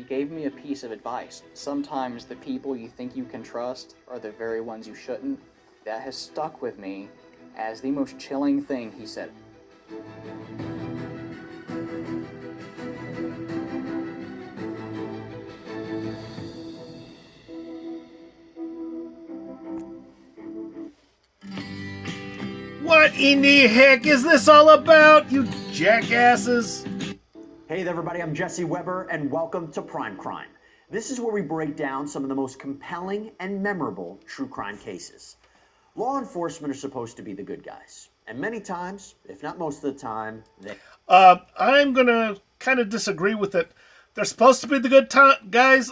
gave me a piece of advice. Sometimes the people you think you can trust are the very ones you shouldn't. That has stuck with me as the most chilling thing he said. What in the heck is this all about, you jackasses? Hey there, everybody, I'm Jesse Weber, and welcome to Prime Crime. This is where we break down some of the most compelling and memorable true crime cases. Law enforcement are supposed to be the good guys, and many times, if not most of the time, they... I'm gonna kind of disagree with it. They're supposed to be the good guys?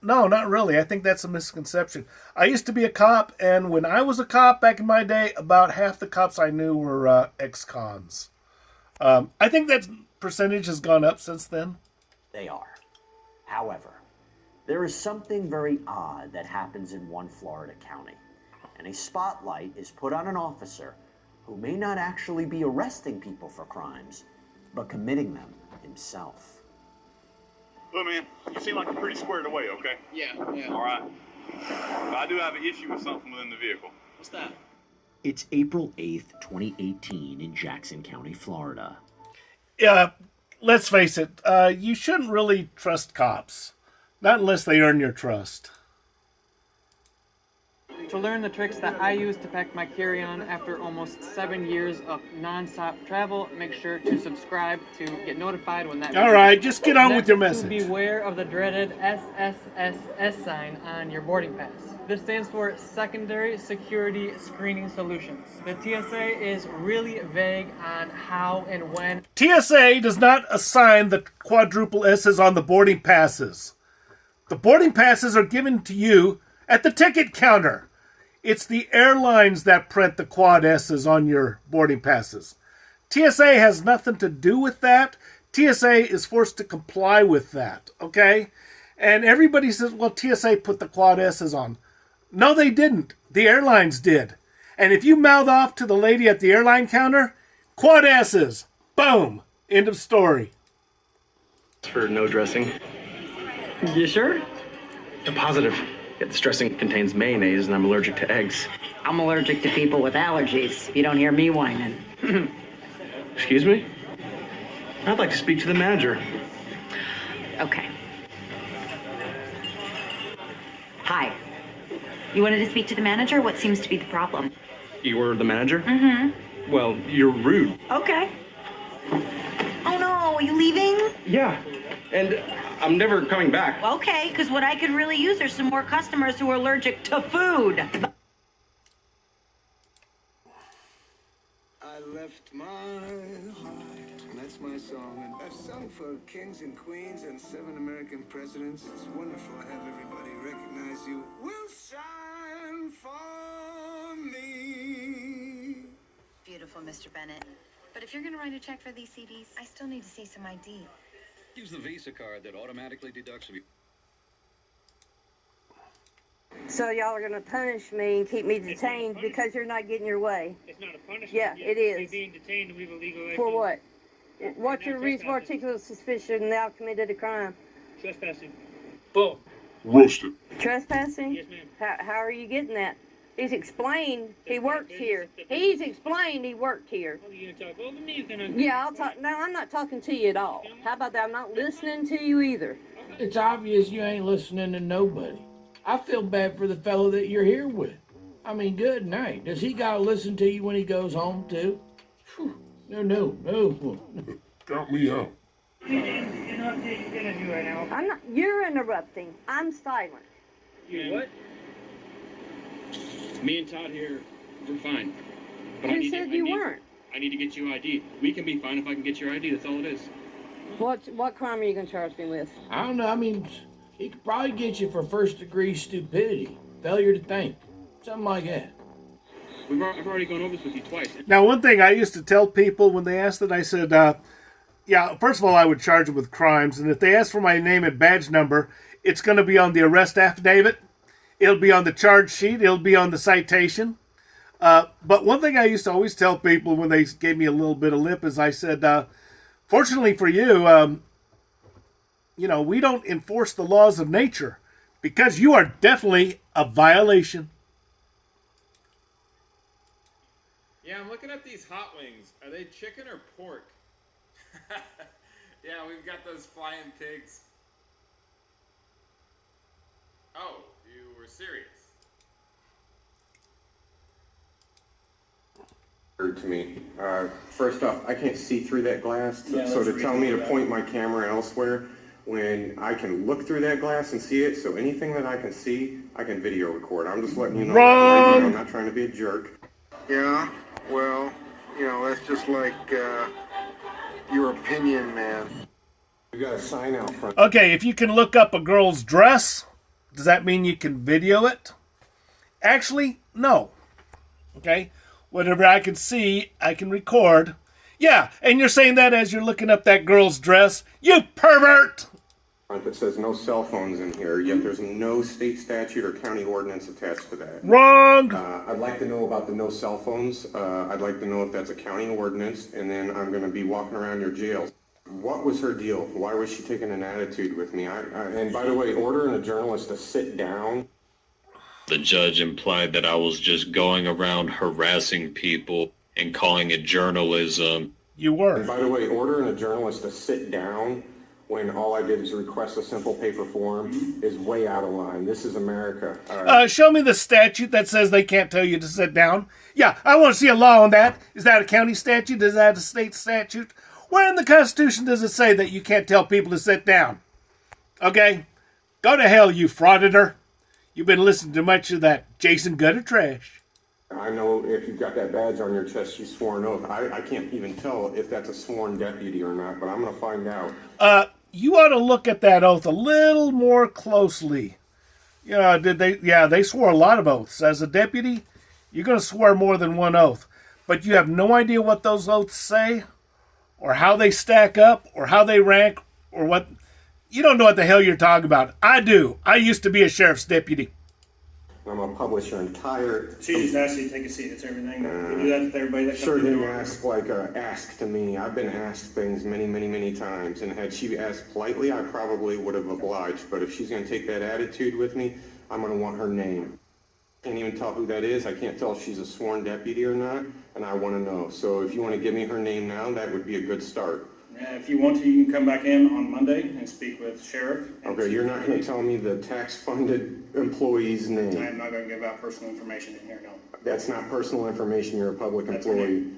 No, not really. I think that's a misconception. I used to be a cop, and when I was a cop back in my day, about half the cops I knew were ex-cons. I think that percentage has gone up since then. They are. However, there is something very odd that happens in one Florida county, and a spotlight is put on an officer who may not actually be arresting people for crimes, but committing them himself. Look, man, you seem like you're pretty squared away, okay? Yeah. All right. But I do have an issue with something within the vehicle. What's that? It's April 8th, 2018 in Jackson County, Florida. Yeah, let's face it, you shouldn't really trust cops. Not unless they earn your trust. To learn the tricks that I use to pack my carry-on after almost 7 years of non-stop travel, make sure to subscribe to get notified when that... All right, just get on with your Next, message. beware of the dreaded SSSS sign on your boarding pass. This stands for Secondary Security Screening Solutions. The TSA is really vague on how and when... TSA does not assign the quadruple S's on the boarding passes. The boarding passes are given to you at the ticket counter. It's the airlines that print the quad S's on your boarding passes. TSA has nothing to do with that. TSA is forced to comply with that, okay? And everybody says, well, TSA put the quad S's on. No, they didn't. The airlines did. And if you mouth off to the lady at the airline counter, quad S's. Boom. End of story. For no dressing. You sure? I'm positive. Yet this dressing contains mayonnaise and I'm allergic to eggs. I'm allergic to people with allergies. You don't hear me whining. Excuse me? I'd like to speak to the manager. Okay. Hi. You wanted to speak to the manager? What seems to be the problem? You were the manager? Mm-hmm. Well, you're rude. Okay. Oh no, are you leaving? Yeah. And I'm never coming back. Okay, because what I could really use are some more customers who are allergic to food. I left my heart, and that's my song. And I've sung for kings and queens and 7 American presidents. It's wonderful to have everybody recognize you. Will shine for me. Beautiful, Mr. Bennett. But if you're going to write a check for these CDs, I still need to see some ID. Use the Visa card that automatically deducts. So y'all are going to punish me and keep me detained because you're not getting your way? It's not a punishment. Yeah, it is. Being detained, we have illegal... For what? What's your reasonable articulable suspicion thou committed a crime? Trespassing. Boom. Roasted. Trespassing? Yes, ma'am. How are you getting that? He's explained he works here. He's explained he worked here. Oh, you gonna talk over me? You gonna... Yeah, I'll talk. No, I'm not talking to you at all. How about that? I'm not listening to you either. It's obvious you ain't listening to nobody. I feel bad for the fellow that you're here with. I mean, good night. Does he gotta listen to you when he goes home, too? Whew. No. Count me out. I'm not. You're interrupting. I'm silent. You what? Me and Todd here, we're fine. But Who said you weren't? I need to get you ID. We can be fine if I can get your ID. That's all it is. What crime are you gonna charge me with? I don't know. I mean, he could probably get you for first-degree stupidity, failure to think, something like that. I've already gone over this with you twice. Now, one thing I used to tell people when they asked that, I said, yeah, first of all, I would charge them with crimes. And if they ask for my name and badge number, it's going to be on the arrest affidavit. It'll be on the charge sheet. It'll be on the citation. But one thing I used to always tell people when they gave me a little bit of lip is I said, fortunately for you, we don't enforce the laws of nature because you are definitely a violation. Yeah, I'm looking at these hot wings. Are they chicken or pork? Yeah, we've got those flying pigs. Oh, you were serious. To me. First off, I can't see through that glass, so to tell me to point my camera elsewhere when I can look through that glass and see it, so anything that I can see, I can video record. I'm just letting you know. Wrong! That I'm not trying to be a jerk. Yeah, well, that's just like your opinion, man. You got a sign out front. Okay, if you can look up a girl's dress, does that mean you can video it? Actually, no. Okay? Whatever I can see, I can record. Yeah, and you're saying that as you're looking up that girl's dress? You pervert! That says no cell phones in here, yet there's no state statute or county ordinance attached to that. Wrong! I'd like to know about the no cell phones. I'd like to know if that's a county ordinance, and then I'm going to be walking around your jail. What was her deal? Why was she taking an attitude with me? And by the way, ordering a journalist to sit down. The judge implied that I was just going around harassing people and calling it journalism. You were. And by the way, ordering a journalist to sit down when all I did is request a simple paper form is way out of line. This is America. Show me the statute that says they can't tell you to sit down. Yeah, I want to see a law on that. Is that a county statute? Is that a state statute? Where in the Constitution does it say that you can't tell people to sit down? Okay? Go to hell, you frauditor. You've been listening to much of that Jason Guttertrash. I know if you've got that badge on your chest, you swore an oath. I can't even tell if that's a sworn deputy or not, but I'm going to find out. You ought to look at that oath a little more closely. They swore a lot of oaths. As a deputy, you're going to swear more than one oath. But you have no idea what those oaths say, or how they stack up, or how they rank, or what. You don't know what the hell you're talking about. I do. I used to be a sheriff's deputy. I'm going to publish your entire... She just asked you to take a seat. It's everything. We do that with everybody that comes Sure in the didn't door. ask to me. I've been asked things many, many, many times, and had she asked politely, I probably would have obliged. But if she's going to take that attitude with me, I'm going to want her name. Can't even tell who that is. I can't tell if she's a sworn deputy or not, and I want to know. So if you want to give me her name now, that would be a good start. If you want to, you can come back in on Monday and speak with Sheriff. Okay, you're not going to tell me the tax-funded employee's name. I'm not going to give out personal information in here, no. That's not personal information. You're a public employee.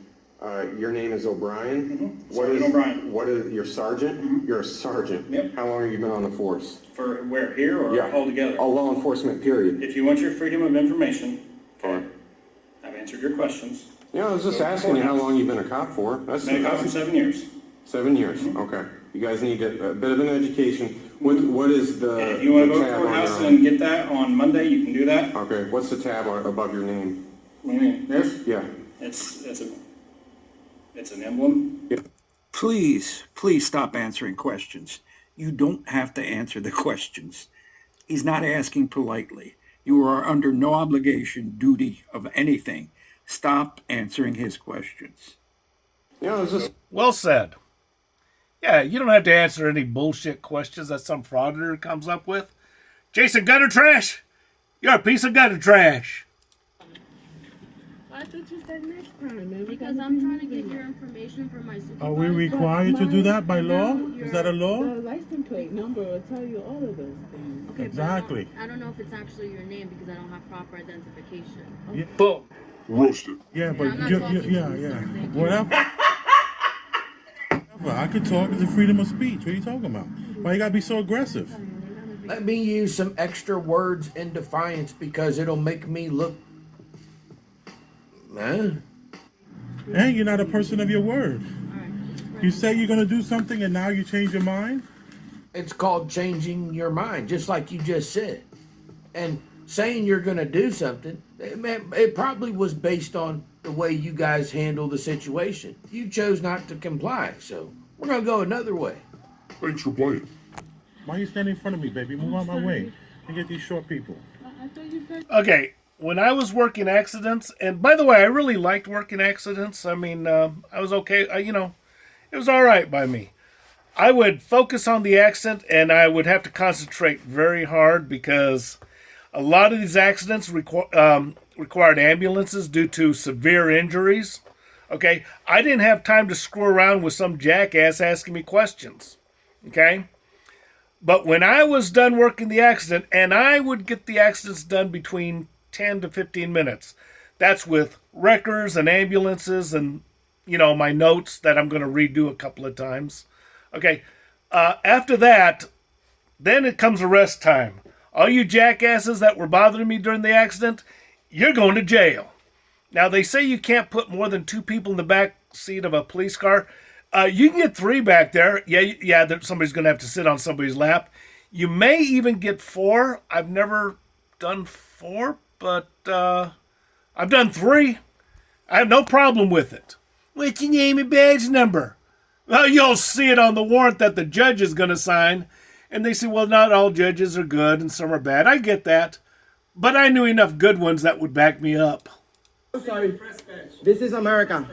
Your name is O'Brien? Sergeant O'Brien. What is your sergeant? You're a sergeant. Yep. How long have you been on the force? For where, here or altogether? All law enforcement, period. If you want your freedom of information, okay, I've answered your questions. Yeah, I was just asking you how long you've been a cop for. Been a cop for 7 years. 7 years, okay. You guys need a bit of an education. What is the And if you want to go to tab the courthouse on and get that on Monday, you can do that. Okay, what's the tab above your name? What do you mean? This? Yeah. It's an emblem. Yeah. Please stop answering questions. You don't have to answer the questions. He's not asking politely. You are under no obligation, duty of anything. Stop answering his questions. Yeah, well said. Yeah, you don't have to answer any bullshit questions that some frauditor comes up with. Jason Guttertrash, you're a piece of gutter trash. I thought you said next time, man. Because I'm trying to get your information from my supervisor. Are we required to do that by law? Is that a law? The license plate number will tell you all of those things. Okay, exactly. I don't know if it's actually your name because I don't have proper identification. Yeah. Boom. Roasted. Yeah, but whatever. I could talk. It's a freedom of speech. What are you talking about? Why you gotta be so aggressive? Let me use some extra words in defiance because it'll make me look. Man. And you're not a person of your word. You say you're gonna do something and now you change your mind? It's called changing your mind, just like you just said. And saying you're gonna do something, it probably was based on the way you guys handle the situation. You chose not to comply, so we're gonna go another way. Thanks for playing. Why are you standing in front of me, baby? Move out my way and get these short people. Okay, when I was working accidents, and by the way, I really liked working accidents. I mean, I was okay. It was all right by me. I would focus on the accident, and I would have to concentrate very hard because a lot of these accidents required ambulances due to severe injuries. Okay, I didn't have time to screw around with some jackass asking me questions. Okay, but when I was done working the accident, and I would get the accidents done between 10 to 15 minutes. That's with wreckers and ambulances and, my notes that I'm going to redo a couple of times. Okay, after that, then it comes arrest time. All you jackasses that were bothering me during the accident, you're going to jail. Now, they say you can't put more than 2 people in the back seat of a police car. You can get 3 back there. Yeah, somebody's going to have to sit on somebody's lap. You may even get 4. I've never done 4, but I've done 3. I have no problem with it. What's your name and badge number? Well, you'll see it on the warrant that the judge is going to sign. And they say, well, not all judges are good and some are bad. I get that. But I knew enough good ones that would back me up. Sorry, this is America.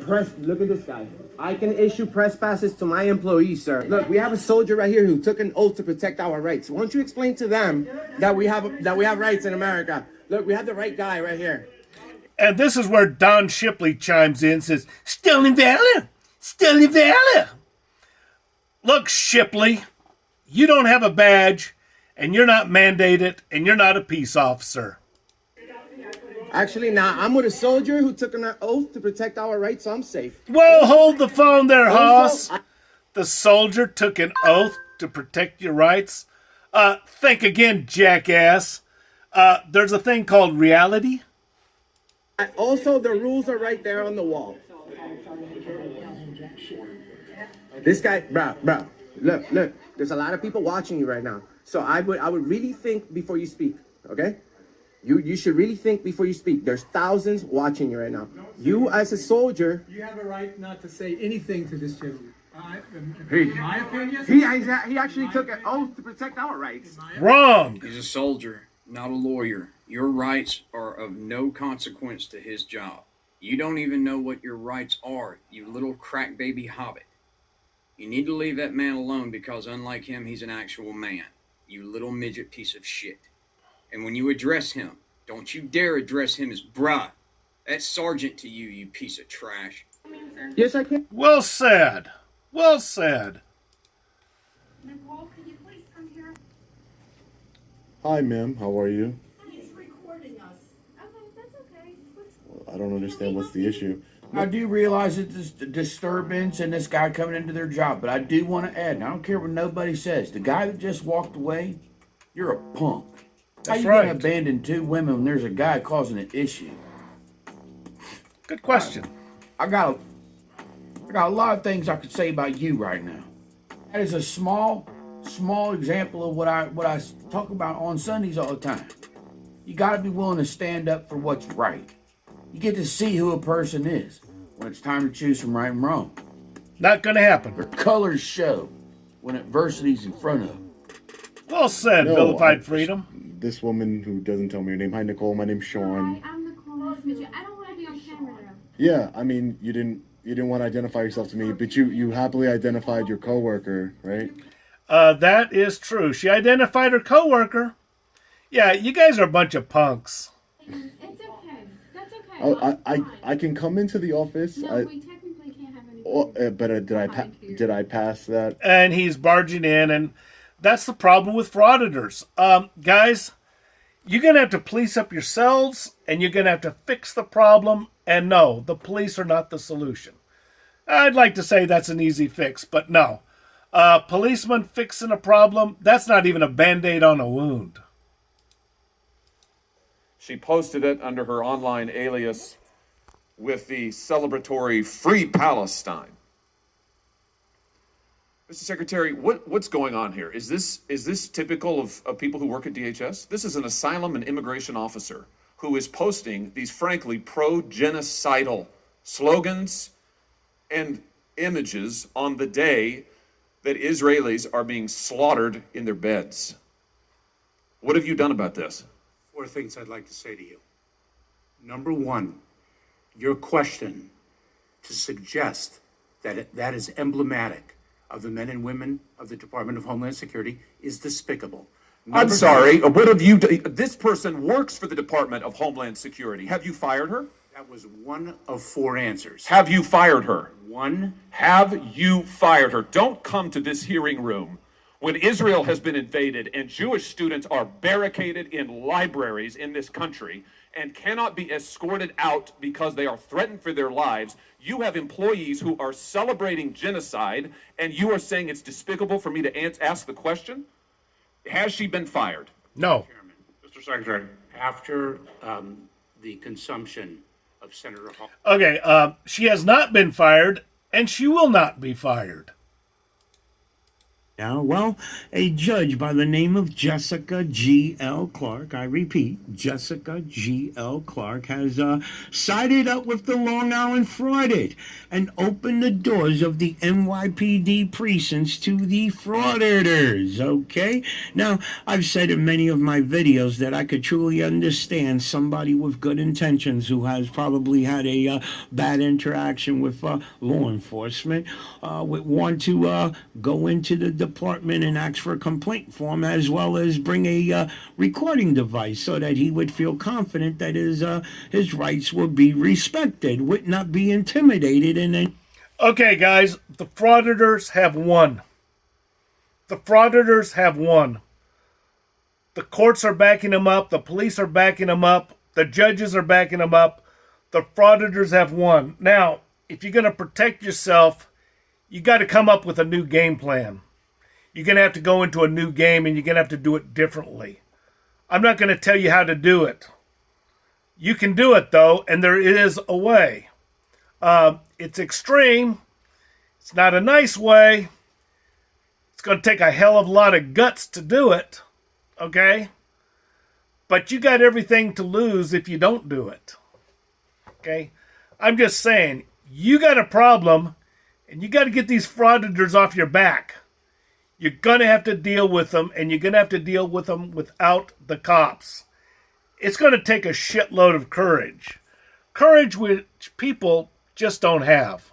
Press, look at this guy. I can issue press passes to my employees, sir. Look, we have a soldier right here who took an oath to protect our rights. Won't you explain to them that we have rights in America? Look, we have the right guy right here. And this is where Don Shipley chimes in and says, stolen valor! Stolen valor! Look, Shipley, you don't have a badge, and you're not mandated, and you're not a peace officer. Actually, now I'm with a soldier who took an oath to protect our rights, so I'm safe. Well, hold the phone there, Hoss. The soldier took an oath to protect your rights. Think again, jackass. There's a thing called reality. Also, the rules are right there on the wall. This guy, bro, look, there's a lot of people watching you right now. So I would really think before you speak, okay? You should really think before you speak. There's thousands watching you right now. You as a soldier... You have a right not to say anything to this gentleman. In my opinion... He actually took an oath to protect our rights. Wrong! He's a soldier, not a lawyer. Your rights are of no consequence to his job. You don't even know what your rights are, you little crack baby hobbit. You need to leave that man alone because unlike him, he's an actual man. You little midget piece of shit. And when you address him, don't you dare address him as bruh. That's sergeant to you, you piece of trash. Yes, I can. Well said. Well said. Nicole, can you please come here? Hi, ma'am. How are you? He's recording us. Okay, that's okay. I don't understand what's the issue. I do realize it's a disturbance and this guy coming into their job, but I do want to add, and I don't care what nobody says, the guy that just walked away, you're a punk. How you gonna abandon 2 women when there's a guy causing an issue? Good question. I got a lot of things I could say about you right now. That is a small example of what I talk about on Sundays all the time. You got to be willing to stand up for what's right. You get to see who a person is when it's time to choose from right and wrong. Not going to happen. Their colors show when adversity's in front of them. Well said, vilified freedom. This woman who doesn't tell me her name. Hi, Nicole. My name's Sean. Hi, I'm Nicole. Nice to meet you. I don't want to be on camera though. Yeah, I mean, you didn't want to identify yourself to me, but you happily identified your coworker, right? That is true. She identified her coworker. Yeah, you guys are a bunch of punks. It's okay. That's okay. Oh, I can come into the office. No, we technically can't have any. But did I pass that? And he's barging in, and that's the problem with frauditors. Guys, you're going to have to police up yourselves, and you're going to have to fix the problem. And no, the police are not the solution. I'd like to say that's an easy fix, but no. Policeman fixing a problem, that's not even a Band-Aid on a wound. She posted it under her online alias with the celebratory Free Palestine. Mr. Secretary, what's going on here? Is this typical of people who work at DHS? This is an asylum and immigration officer who is posting these frankly pro-genocidal slogans and images on the day that Israelis are being slaughtered in their beds. What have you done about this? 4 things I'd like to say to you. Number 1, your question to suggest that is emblematic of the men and women of the Department of Homeland Security is despicable. I'm sorry. What have you done? This person works for the Department of Homeland Security. Have you fired her? That was one of 4 answers. Have you fired her? One. Have you fired her? Don't come to this hearing room when Israel has been invaded and Jewish students are barricaded in libraries in this country and cannot be escorted out because they are threatened for their lives. You have employees who are celebrating genocide, and you are saying it's despicable for me to ask the question? Has she been fired? No. Mr. Secretary, after the consumption of Senator Hall. Okay, she has not been fired, and she will not be fired. Now, well, a judge by the name of Jessica G.L. Clark, I repeat, Jessica G.L. Clark, has sided up with the Long Island frauded and opened the doors of the NYPD precincts to the frauditors, okay? Now, I've said in many of my videos that I could truly understand somebody with good intentions who has probably had a bad interaction with law enforcement would want to go into the department and ask for a complaint form, as well as bring a recording device so that he would feel confident that his rights would be respected, would not be intimidated. And okay, guys, the frauditors have won. The frauditors have won. The courts are backing them up. The police are backing them up. The judges are backing them up. The frauditors have won. Now, if you're going to protect yourself, you got to come up with a new game plan. You're going to have to go into a new game, and you're going to have to do it differently. I'm not going to tell you how to do it. You can do it, though, and there is a way. It's extreme. It's not a nice way. It's going to take a hell of a lot of guts to do it, okay? But you got everything to lose if you don't do it, okay? I'm just saying, you got a problem, and you got to get these frauditors off your back. You're going to have to deal with them, and you're going to have to deal with them without the cops. It's going to take a shitload of courage. Courage which people just don't have.